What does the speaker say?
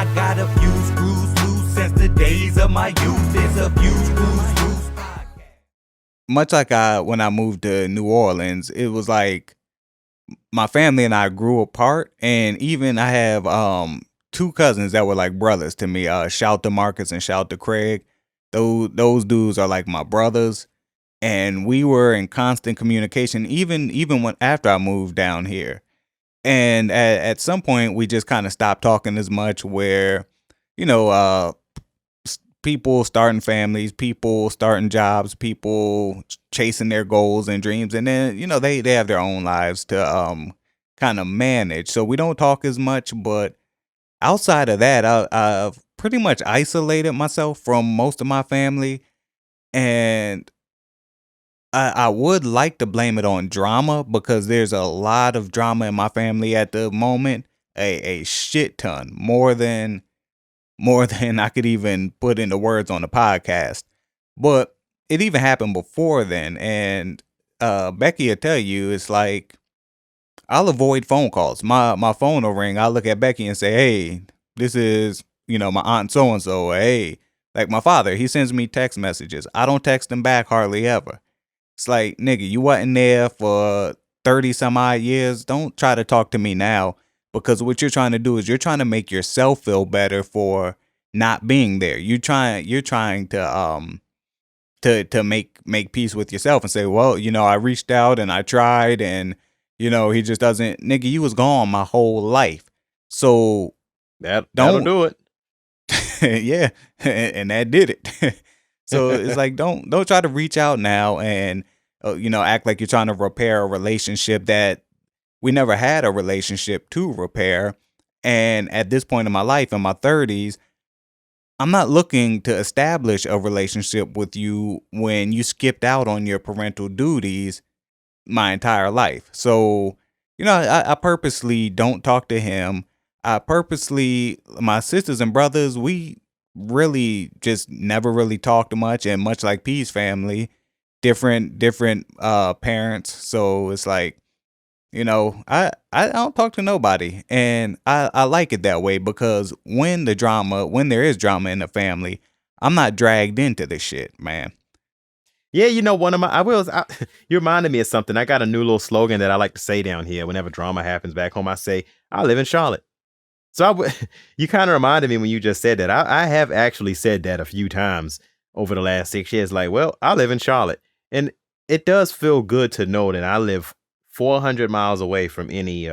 I got a few screws loose since the days of my youth. There's a few screws loose. Much like when I moved to New Orleans, it was like my family and I grew apart, and even I have two cousins that were like brothers to me. Shout to Marcus and shout to Craig. Those dudes are like my brothers, and we were in constant communication even when after I moved down here. And at some point, we just kind of stopped talking as much. Where you know, people starting families, people starting jobs, people chasing their goals and dreams, and then they have their own lives to kind of manage. So we don't talk as much, but outside of that, I've pretty much isolated myself from most of my family, and I would like to blame it on drama because there's a lot of drama in my family at the moment, a shit ton, more than I could even put into words on the podcast. But it even happened before then, and Becky will tell you it's like I'll avoid phone calls. My phone will ring. I'll look at Becky and say, "Hey, this is my aunt so and so." Hey, like my father, he sends me text messages. I don't text him back hardly ever. It's like, nigga, you wasn't there for 30 some odd years. Don't try to talk to me now, because what you're trying to do is you're trying to make yourself feel better for not being there. You're trying to make peace with yourself and say, well, I reached out and I tried, and he just doesn't. Nigga, you was gone my whole life. So that'll do it. yeah, and that did it. So it's like don't try to reach out now and act like you're trying to repair a relationship that we never had a relationship to repair. And at this point in my life, in my 30s, I'm not looking to establish a relationship with you when you skipped out on your parental duties my entire life. So, I purposely don't talk to him. My sisters and brothers, we really just never really talked much, and much like P's family, different parents. So it's like, I don't talk to nobody, and I like it that way, because when there is drama in the family, I'm not dragged into the shit, man. Yeah, you reminded me of something. I got a new little slogan that I like to say down here whenever drama happens back home. I say, I live in Charlotte. So you kind of reminded me when you just said that. I have actually said that a few times over the last 6 years. Like, well, I live in Charlotte, and it does feel good to know that I live 400 miles away from any